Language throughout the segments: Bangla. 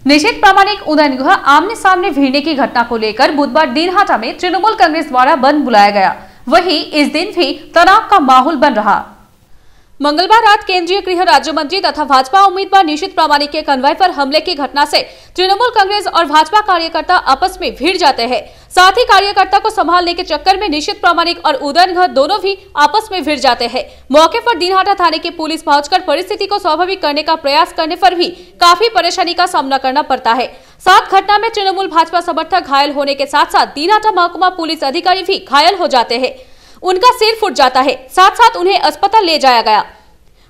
निषेध प्रामाणिक उदयनगृह आमने सामने भिड़ने की घटना को लेकर बुधवार दिनहाटा में तृणमूल कांग्रेस द्वारा बंद बुलाया गया। वहीं इस दिन भी तनाव का माहौल बन रहा। मंगलवार रात केंद्रीय गृह राज्य मंत्री तथा भाजपा उम्मीदवार निषेध प्रामाणिक के कन्वॉय पर हमले की घटना से तृणमूल कांग्रेस और भाजपा कार्यकर्ता आपस में भिड़ जाते हैं। साथ ही कार्यकर्ता को संभालने के चक्कर में निषेध प्रामाणिक और उदयनगृह दोनों भी आपस में भिड़ जाते हैं। मौके पर दिनहाटा थाने की पुलिस पहुंचकर परिस्थिति को स्वाभाविक करने का प्रयास करने पर भी काफी परेशानी का सामना करना पड़ता है। साथ घटना में तृणमूल भाजपा समर्थक घायल होने के साथ साथ दिनहाटा महकुमा पुलिस अधिकारी भी घायल हो जाते हैं। उनका सिर फूट जाता है, साथ साथ उन्हें अस्पताल ले जाया गया।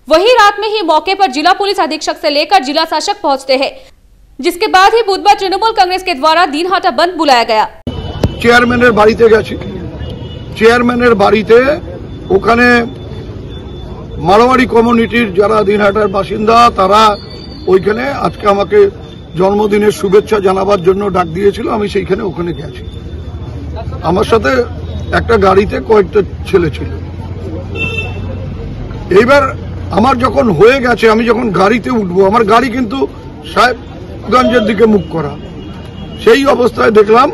वही रात में ही मौके पर जिला पुलिस अधीक्षक से लेकर जिला शासक पहुंचते हैं, जिसके बाद ही बुधवार तृणमूल कांग्रेस के द्वारा दिनहाटा बंद बुलाया गया। চেয়ারম্যানের বাড়িতে গেছি, চেয়ারম্যানের বাড়িতে ওখানে মারোয়াড়ি কমিউনিটির যারা দিনহাটার বাসিন্দা তারা ওইখানে আজকে আমাকে জন্মদিনের শুভেচ্ছা জানাবার জন্য ডাক দিয়েছিল। আমি সেইখানে ওখানে গেছি। আমার সাথে একটা গাড়িতে কয়েকটা ছেলে ছিল। এইবার আমার যখন হয়ে গেছে, আমি যখন গাড়িতে উঠবো, আমার গাড়ি কিন্তু সাহেবগঞ্জের দিকে মুখ করা, সেই অবস্থায় দেখলাম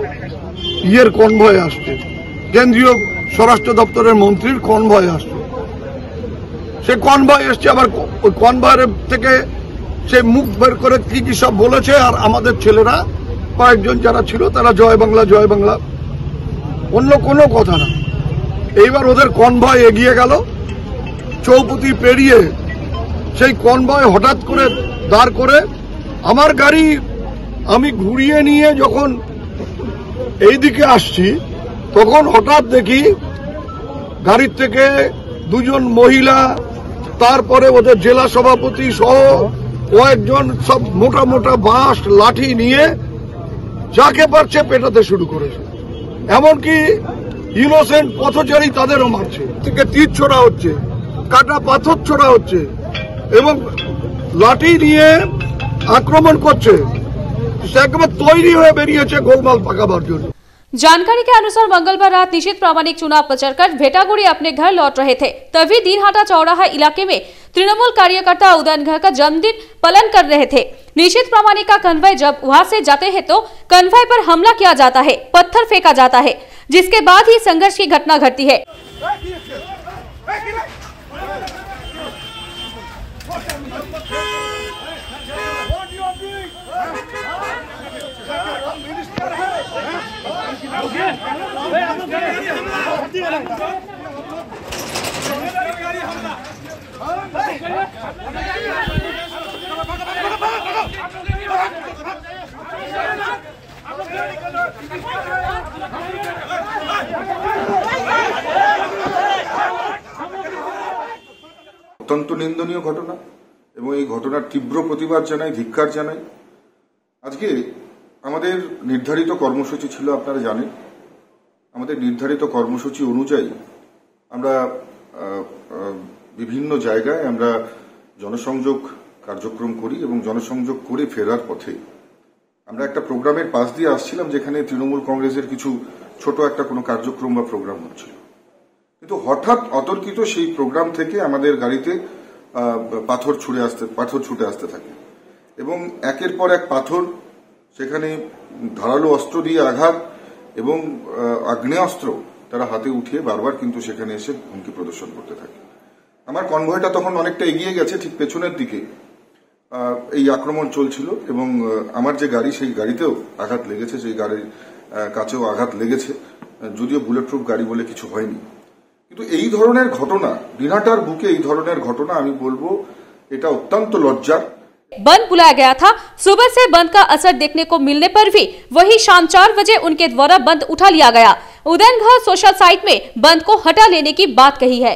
ইয়ের কনভয় আসছে, কেন্দ্রীয় স্বরাষ্ট্র দপ্তরের মন্ত্রীর কনভয় আসছে। সে কনভয় এসছে, আবার ওই কনভয়ের থেকে সে মুখ বের করে কি কি সব বলেছে। আর আমাদের ছেলেরা কয়েকজন যারা ছিল তারা জয় বাংলা জয় বাংলা, অন্য কোনো কথা না। এইবার ওদের কনভয় এগিয়ে গেল, চৌপতি পেরিয়ে সেই কনভয় হঠাৎ করে দাঁড় করে আমার গাড়ি আমি ঘুরিয়ে নিয়ে যখন এইদিকে আসছি, তখন হঠাৎ দেখি গাড়ির থেকে দুজন মহিলা, তারপরে ওদের জেলা সভাপতি সহ কয়েকজন সব মোটা মোটা বাঁশ লাঠি নিয়ে যাকে পারছে পেটাতে শুরু করেছে। এমনকি ইনোসেন্ট পথচারী তাদেরও মারছে, থেকে তীর ছোড়া হচ্ছে, কাটা পাথর ছোড়া হচ্ছে এবং লাঠি নিয়ে আক্রমণ করছে। একবার তৈরি হয়ে বেরিয়েছে গোলমাল পাকাবার জন্য। जानकारी के अनुसार मंगलवार रात निषेध प्रामाणिक चुनाव प्रचार कर भेटागुड़ी अपने घर लौट रहे थे, तभी दिनहाटा चौराहा इलाके में तृणमूल कार्यकर्ता उदयनगृह का जन्मदिन पालन कर रहे थे। निषेध प्रामाणिक का कन्वॉय जब वहां से जाते हैं तो कन्वॉय पर हमला किया जाता है, पत्थर फेंका जाता है, जिसके बाद ही संघर्ष की घटना घटती है। অত্যন্ত নিন্দনীয় ঘটনা এবং এই ঘটনার তীব্র প্রতিবাদ জানাই, ধিক্কার জানাই। আজকে আমাদের নির্ধারিত কর্মসূচি ছিল, আপনারা জানেন। আমাদের নির্ধারিত কর্মসূচি অনুযায়ী আমরা বিভিন্ন জায়গায় আমরা জনসংযোগ কার্যক্রম করি এবং জনসংযোগ করে ফেরার পথে আমরা একটা প্রোগ্রামের পাশ দিয়ে আসছিলাম, যেখানে তৃণমূল কংগ্রেসের কিছু ছোট একটা কোনো কার্যক্রম বা প্রোগ্রাম হচ্ছিল। কিন্তু হঠাৎ অতর্কিত সেই প্রোগ্রাম থেকে আমাদের গাড়িতে পাথর ছুটে আসতে থাকে এবং একের পর এক পাথর, সেখানে ধারালো অস্ত্র দিয়ে আঘাত এবং আগ্নেয়াস্ত্র তারা হাতে উঠিয়ে বারবার কিন্তু সেখানে এসে হুমকি প্রদর্শন করতে থাকে। আমার কনভয়টা তখন অনেকটা এগিয়ে গেছে, ঠিক পেছনের দিকে এই আক্রমণ চলছিল এবং আমার যে গাড়ি, সেই গাড়িতেও আঘাত লেগেছে, সেই গাড়ির কাছেও আঘাত লেগেছে, যদিও বুলেট প্রুফ গাড়ি বলে কিছু হয়নি। কিন্তু এই ধরনের ঘটনা, দিনহাটার বুকে এই ধরনের ঘটনা, আমি বলবো এটা অত্যন্ত লজ্জার। बंद बुलाया गया था। सुबह से बंद का असर देखने को मिलने पर भी वही शाम 4 बजे उनके द्वारा बंद उठा लिया गया। उदयनगृह सोशल साइट में बंद को हटा लेने की बात कही है।